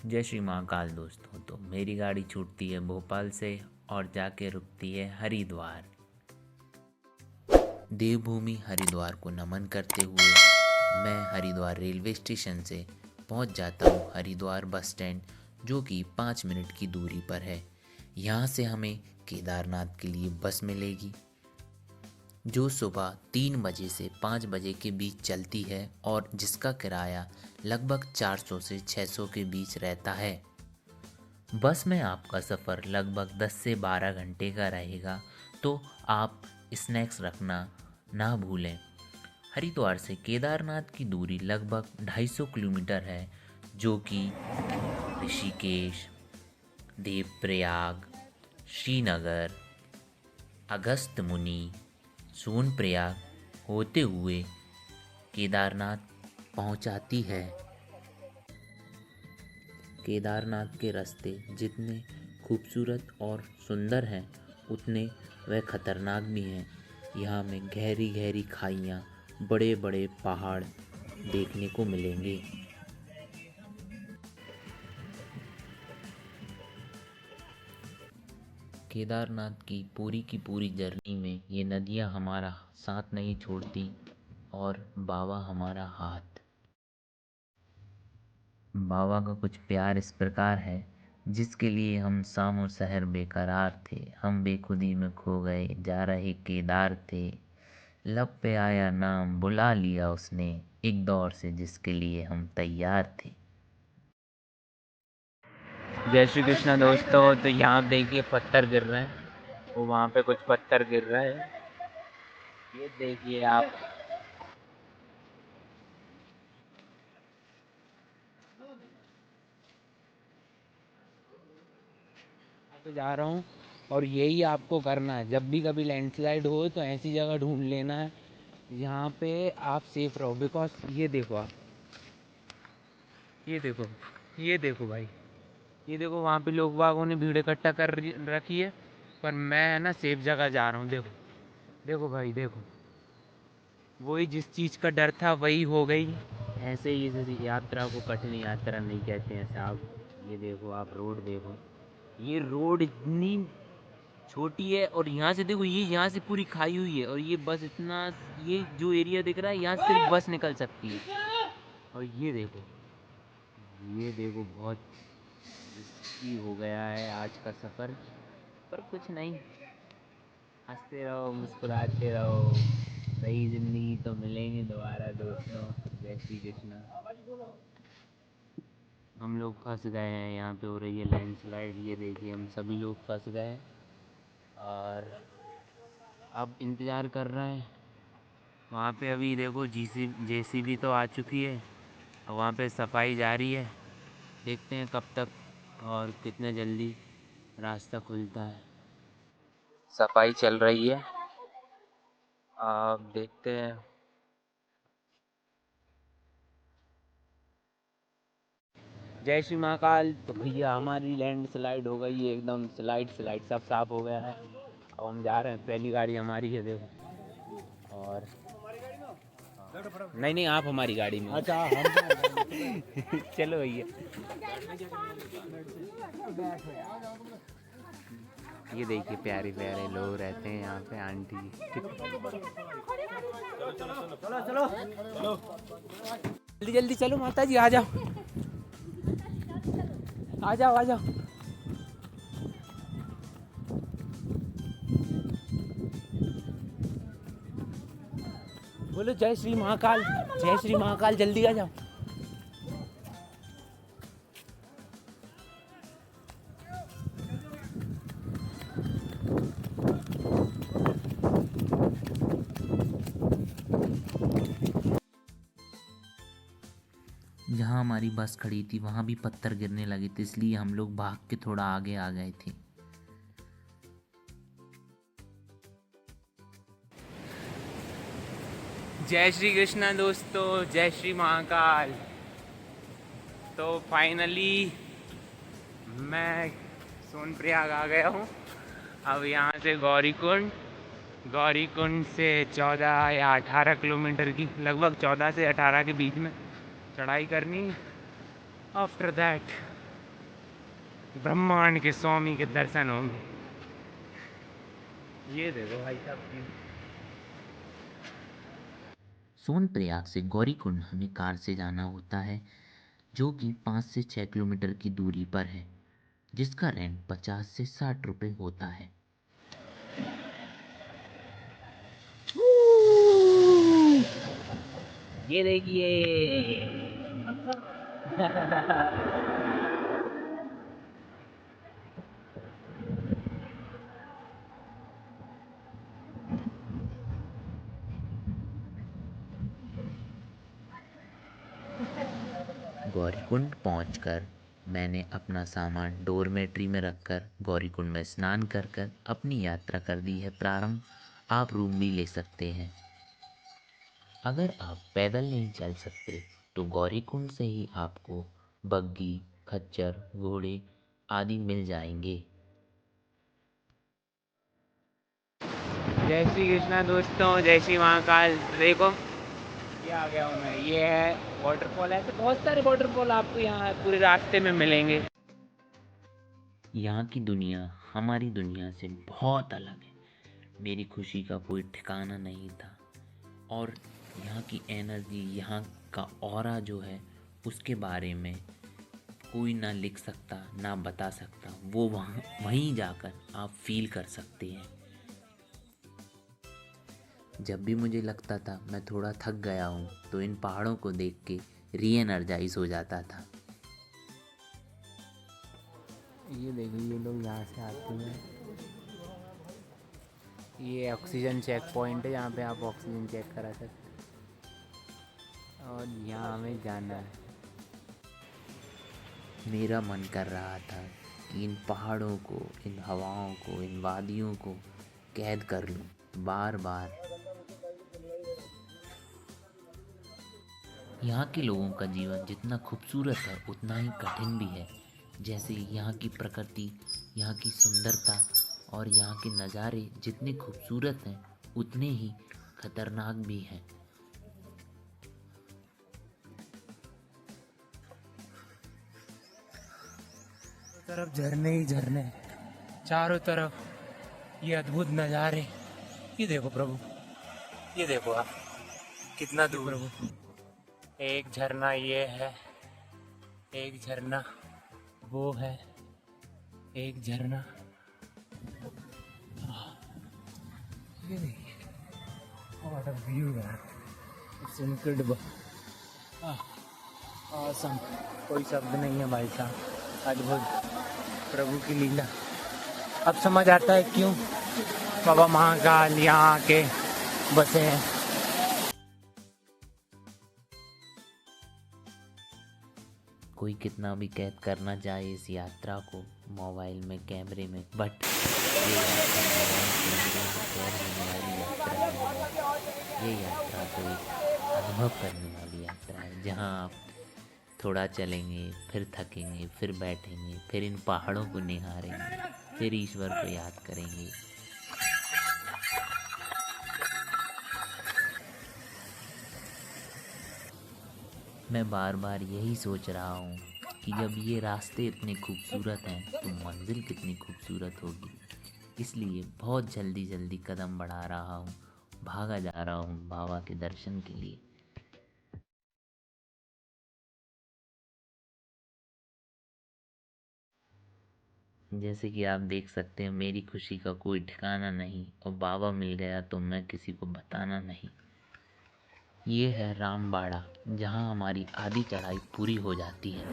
जय श्री महाकाल दोस्तों। तो मेरी गाड़ी छूटती है भोपाल से और जाके रुकती है हरिद्वार। देवभूमि हरिद्वार को नमन करते हुए मैं हरिद्वार रेलवे स्टेशन से पहुंच जाता हूं हरिद्वार बस स्टैंड, जो कि 5 मिनट की दूरी पर है। यहां से हमें केदारनाथ के लिए बस मिलेगी, जो सुबह 3 बजे से 5 बजे के बीच चलती है और जिसका किराया लगभग 400 से 600 के बीच रहता है। बस में आपका सफ़र लगभग 10 से 12 घंटे का रहेगा, तो आप स्नैक्स रखना ना भूलें। हरिद्वार से केदारनाथ की दूरी लगभग 250 किलोमीटर है, जो कि ऋषिकेश, देवप्रयाग, श्रीनगर, अगस्त्यमुनि, सोनप्रयाग होते हुए केदारनाथ पहुंचाती है। केदारनाथ के रास्ते जितने खूबसूरत और सुंदर हैं, उतने वह खतरनाक भी हैं। यहाँ में गहरी गहरी खाइयाँ, बड़े बड़े पहाड़ देखने को मिलेंगे। केदारनाथ की पूरी जर्नी में ये नदियाँ हमारा साथ नहीं छोड़ती और बाबा हमारा हाथ। बाबा का कुछ प्यार इस प्रकार है, जिसके लिए हम शाम और शहर बेकरार थे। हम बेखुदी में खो गए, जा रहे केदार थे। लब पे आया नाम, बुला लिया उसने, एक दौर से जिसके लिए हम तैयार थे। जय श्री कृष्णा दोस्तों। तो यहाँ देखिए पत्थर गिर रहे हैं, वो वहाँ पे कुछ पत्थर गिर रहे हैं, ये देखिए आप। तो जा रहा हूँ और यही आपको करना है। जब भी कभी लैंडस्लाइड हो तो ऐसी जगह ढूंढ लेना है यहाँ पे आप सेफ रहो। बिकॉज ये देखो आप, ये देखो भाई, ये देखो वहाँ पे लोग बागों ने भीड़ इकट्ठा कर रखी है, पर मैं है ना सेफ जगह जा रहा हूँ। देखो देखो भाई, देखो वही जिस चीज़ का डर था वही हो गई। ऐसे ही इस यात्रा को कठिन यात्रा नहीं कहते हैं साहब। ये देखो आप, रोड देखो, ये रोड इतनी छोटी है और यहाँ से देखो, ये यहाँ से पूरी खाई हुई है और ये बस इतना, ये जो एरिया दिख रहा है यहाँ से सिर्फ बस निकल सकती है। और ये देखो बहुत रिस्की हो गया है आज का सफ़र, पर कुछ नहीं, हंसते रहो मुस्कुराते रहो, सही ज़िंदगी तो मिलेंगे दोबारा दोस्तों। जय श्री कृष्ण। हम लोग फंस गए हैं, यहाँ पे हो रही है लैंडस्लाइड, ये देखिए हम सभी लोग फंस गए और अब इंतज़ार कर रहे हैं। वहाँ पे अभी देखो जेसीबी तो आ चुकी है और वहाँ पे सफाई जारी है। देखते हैं कब तक और कितने जल्दी रास्ता खुलता है। सफाई चल रही है, अब देखते हैं। जय श्री महाकाल। तो भैया हमारी लैंडस्लाइड हो गई है, एकदम स्लाइड सब साफ हो गया है। अब हम जा रहे हैं, पहली गाड़ी हमारी है देखो। और नहीं आप हमारी गाड़ी में। अच्छा हम चलो भैया। ये देखिए प्यारे प्यारे लोग रहते हैं यहाँ पे, आंटी। चलो जल्दी जल्दी चलो माता जी, आ जाओ आ जाओ आ जाओ। बोलो जय श्री महाकाल, जय श्री महाकाल, जल्दी आ जाओ। जहाँ हमारी बस खड़ी थी वहाँ भी पत्थर गिरने लगे थे, इसलिए हम लोग भाग के थोड़ा आगे आ गए थे। जय श्री कृष्णा दोस्तों, जय श्री महाकाल। तो फाइनली मैं सोनप्रयाग आ गया हूँ। अब यहाँ से गौरीकुंड से 14 या 18 किलोमीटर की, लगभग 14 से 18 के बीच में चढ़ाई करनी। आफ्टर दैट ब्रह्मांड के स्वामी के दर्शन होंगे। ये देखो भाई साहब। सोनप्रयाग से गौरीकुंड हमें कार से जाना होता है, जो कि 5 से 6 किलोमीटर की दूरी पर है, जिसका रेंट 50 से 60 रुपये होता है। ये देखिए। गौरीकुंड पहुंचकर मैंने अपना सामान डोरमेट्री में रखकर गौरीकुंड में स्नान कर कर अपनी यात्रा कर दी है प्रारंभ। आप रूम भी ले सकते हैं। अगर आप पैदल नहीं चल सकते तो गौरीकुंड से ही आपको बग्गी, खच्चर, घोड़े आदि मिल जाएंगे। जय श्री कृष्णा दोस्तों, जय श्री महाकाल। देखो ये आ गया हूँ मैं। ये है वाटरफॉल। ऐसे बहुत सारे वाटरफॉल आपको यहाँ पूरे रास्ते में मिलेंगे। यहाँ की दुनिया हमारी दुनिया से बहुत अलग है। मेरी खुशी का कोई ठिकाना नहीं था, और यहाँ की एनर्जी, यहाँ का ऑरा जो है, उसके बारे में कोई ना लिख सकता ना बता सकता। वो वहाँ वहीं जाकर आप फील कर सकते हैं। जब भी मुझे लगता था मैं थोड़ा थक गया हूँ तो इन पहाड़ों को देख के री एनर्जाइज हो जाता था। ये देखो, ये लोग यहाँ से आते हैं। ये ऑक्सीजन चेक पॉइंट है, यहाँ पे आप ऑक्सीजन चेक करा सकते हैं। और यहाँ हमें जाना है। मेरा मन कर रहा था कि इन पहाड़ों को, इन हवाओं को, इन वादियों को कैद कर लूं बार बार। यहाँ के लोगों का जीवन जितना खूबसूरत है उतना ही कठिन भी है। जैसे यहाँ की प्रकृति, यहाँ की सुंदरता और यहाँ के नज़ारे जितने खूबसूरत हैं उतने ही खतरनाक भी हैं। तरफ झरने ही झरने, चारों तरफ ये अद्भुत नज़ारे। ये देखो प्रभु, ये देखो आप, कितना दूर प्रभु। एक झरना ये है, एक झरना वो है, एक झरना ये देखिए। व्हाट अ व्यू यार, इट्स इनक्रेडिबल, ऑसम। कोई शब्द नहीं है भाई साहब। अद्भुत प्रभु की लीला। अब समझ आता है क्यों बाबा महाकाल यहाँ आके बसे हैं। कोई कितना भी कैद करना चाहे इस यात्रा को मोबाइल में, कैमरे में, बट ये यात्रा मोबाइल कैमरे में कैद होने वाली यात्रा नहीं है। ये यात्रा तो एक अनुभव करने वाली यात्रा है, जहाँ आप थोड़ा चलेंगे, फिर थकेंगे, फिर बैठेंगे, फिर इन पहाड़ों को निहारेंगे, फिर ईश्वर को याद करेंगे। मैं बार बार यही सोच रहा हूँ कि जब ये रास्ते इतने खूबसूरत हैं तो मंजिल कितनी खूबसूरत होगी। इसलिए बहुत जल्दी जल्दी कदम बढ़ा रहा हूँ, भागा जा रहा हूँ बाबा के दर्शन के लिए। जैसे कि आप देख सकते हैं, मेरी खुशी का कोई ठिकाना नहीं, और बाबा मिल गया तो मैं किसी को बताना नहीं। ये है रामबाड़ा, जहाँ हमारी आधी चढ़ाई पूरी हो जाती है।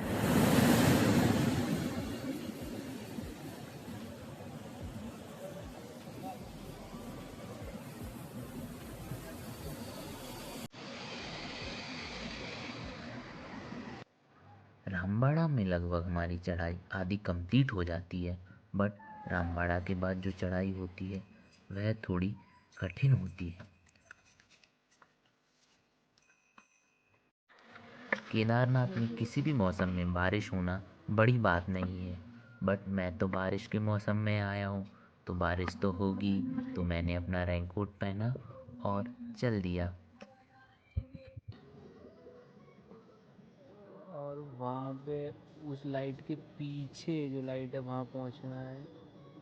रामबाड़ा में लगभग हमारी चढ़ाई आधी कंप्लीट हो जाती है, बट रामबाड़ा के बाद जो चढ़ाई होती है वह थोड़ी कठिन होती है। केदारनाथ में किसी भी मौसम में बारिश होना बड़ी बात नहीं है, बट मैं तो बारिश के मौसम में आया हूँ तो बारिश तो होगी। तो मैंने अपना रेनकोट पहना और चल दिया। और वहाँ पे उस लाइट के पीछे जो लाइट है वहाँ पहुँचना है।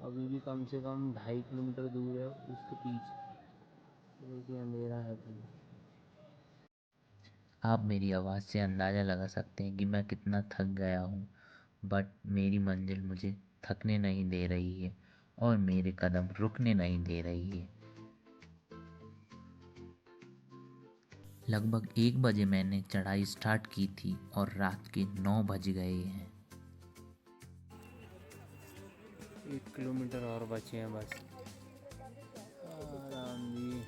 अभी भी कम से कम 2.5 किलोमीटर दूर है उसके पीछे। देखिए अंधेरा है अभी। आप मेरी आवाज़ से अंदाज़ा लगा सकते हैं कि मैं कितना थक गया हूँ, बट मेरी मंजिल मुझे थकने नहीं दे रही है और मेरे कदम रुकने नहीं दे रही है। लगभग 1 बजे मैंने चढ़ाई स्टार्ट की थी और रात के 9 बज गए हैं। 1 किलोमीटर और बचे हैं बस। आराम जी।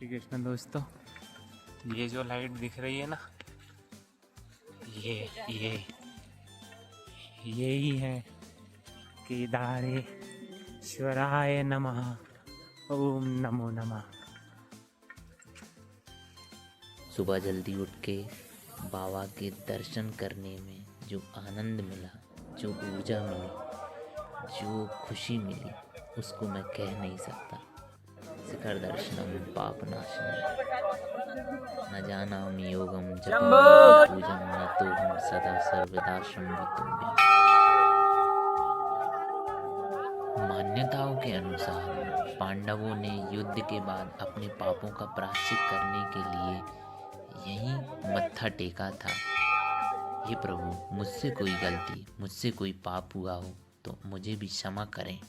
कृष्ण दोस्तों, ये जो लाइट दिख रही है ना, ये यही है केदारेश्वराय नमः। ओम नमो नमः। सुबह जल्दी उठ के बाबा के दर्शन करने में जो आनंद मिला, जो ऊर्जा मिली, जो खुशी मिली, उसको मैं कह नहीं सकता। शिखर दर्शनम पापनाशनम न जानाम योगम जपम पूजम न तो हम सदा सर्वदा संवितुभ्यम। मान्यताओं के अनुसार पांडवों ने युद्ध के बाद अपने पापों का प्रायश्चित करने के लिए यही मत्था टेका था। हे प्रभु, मुझसे कोई गलती, मुझसे कोई पाप हुआ हो तो मुझे भी क्षमा करें।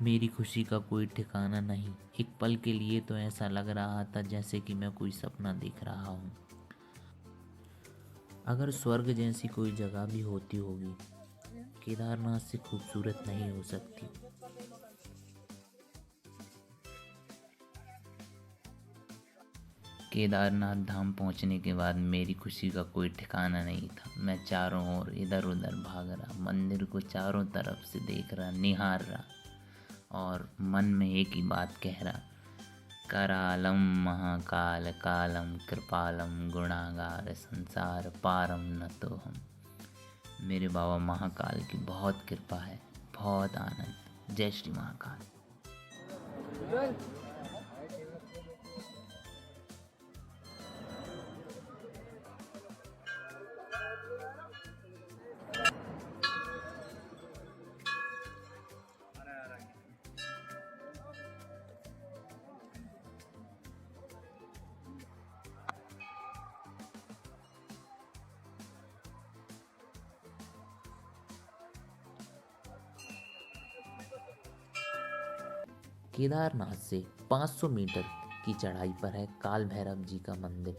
मेरी खुशी का कोई ठिकाना नहीं। एक पल के लिए तो ऐसा लग रहा था जैसे कि मैं कोई सपना देख रहा हूँ। अगर स्वर्ग जैसी कोई जगह भी होती होगी, केदारनाथ से खूबसूरत नहीं हो सकती। केदारनाथ धाम पहुंचने के बाद मेरी खुशी का कोई ठिकाना नहीं था। मैं चारों ओर इधर उधर भाग रहा, मंदिर को चारों तरफ से देख रहा, निहार रहा और मन में एक ही बात कह रहा, करालम महाकाल कालम कृपालम गुणागार संसार पारम न तो हम। मेरे बाबा महाकाल की बहुत कृपा है, बहुत आनंद। जय श्री महाकाल। केदारनाथ से 500 मीटर की चढ़ाई पर है काल भैरव जी का मंदिर,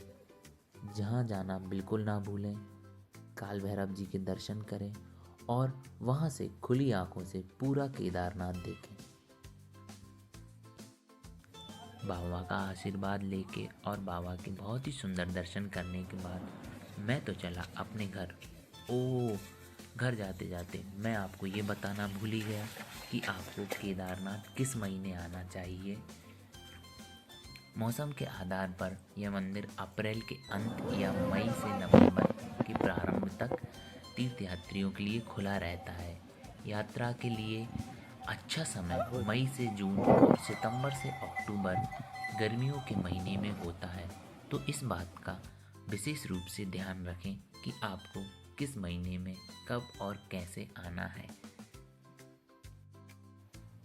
जहाँ जाना बिल्कुल ना भूलें। काल भैरव जी के दर्शन करें और वहाँ से खुली आंखों से पूरा केदारनाथ देखें। बाबा का आशीर्वाद लेके और बाबा के बहुत ही सुंदर दर्शन करने के बाद मैं तो चला अपने घर। घर जाते जाते मैं आपको ये बताना भूल ही गया कि आपको केदारनाथ किस महीने आना चाहिए। मौसम के आधार पर यह मंदिर अप्रैल के अंत या मई से नवंबर के प्रारंभ तक तीर्थयात्रियों के लिए खुला रहता है। यात्रा के लिए अच्छा समय मई से जून और सितंबर से अक्टूबर गर्मियों के महीने में होता है। तो इस बात का विशेष रूप से ध्यान रखें कि आपको किस महीने में कब और कैसे आना है।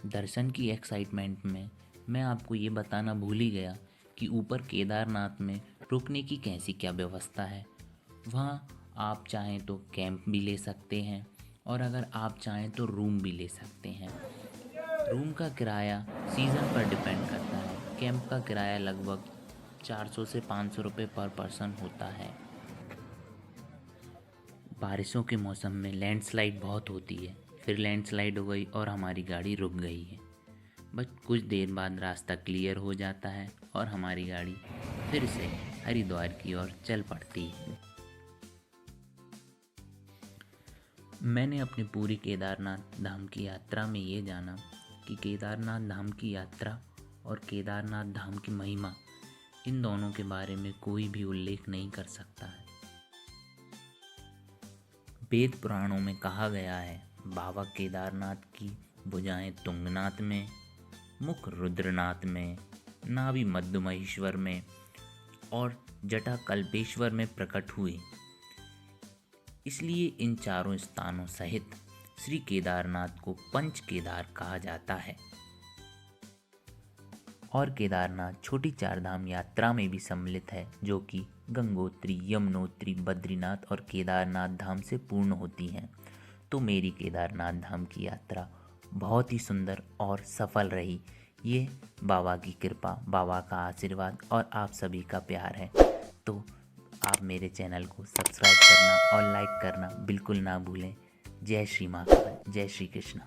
दर्शन की एक्साइटमेंट में मैं आपको ये बताना भूल ही गया कि ऊपर केदारनाथ में रुकने की कैसी क्या व्यवस्था है। वहाँ आप चाहें तो कैंप भी ले सकते हैं और अगर आप चाहें तो रूम भी ले सकते हैं। रूम का किराया सीज़न पर डिपेंड करता है। कैंप का किराया लगभग 400 से 500 रुपये पर पर्सन होता है। बारिशों के मौसम में लैंडस्लाइड बहुत होती है। फिर लैंडस्लाइड हो गई और हमारी गाड़ी रुक गई है। बस कुछ देर बाद रास्ता क्लियर हो जाता है और हमारी गाड़ी फिर से हरिद्वार की ओर चल पड़ती है। मैंने अपनी पूरी केदारनाथ धाम की यात्रा में ये जाना कि केदारनाथ धाम की यात्रा और केदारनाथ धाम की महिमा, इन दोनों के बारे में कोई भी उल्लेख नहीं कर सकता है। वेद पुराणों में कहा गया है, बाबा केदारनाथ की भुजाएं तुंगनाथ में मुख रुद्रनाथ में, नाभि मद्दुमहेश्वर में और जटा कल्पेश्वर में प्रकट हुए। इसलिए इन चारों स्थानों सहित श्री केदारनाथ को पंच केदार कहा जाता है। और केदारनाथ छोटी चारधाम यात्रा में भी सम्मिलित है, जो कि गंगोत्री, यमुनोत्री, बद्रीनाथ और केदारनाथ धाम से पूर्ण होती हैं। तो मेरी केदारनाथ धाम की यात्रा बहुत ही सुंदर और सफल रही। ये बाबा की कृपा, बाबा का आशीर्वाद और आप सभी का प्यार है। तो आप मेरे चैनल को सब्सक्राइब करना और लाइक करना बिल्कुल ना भूलें। जय श्री महाकाल, जय श्री कृष्ण।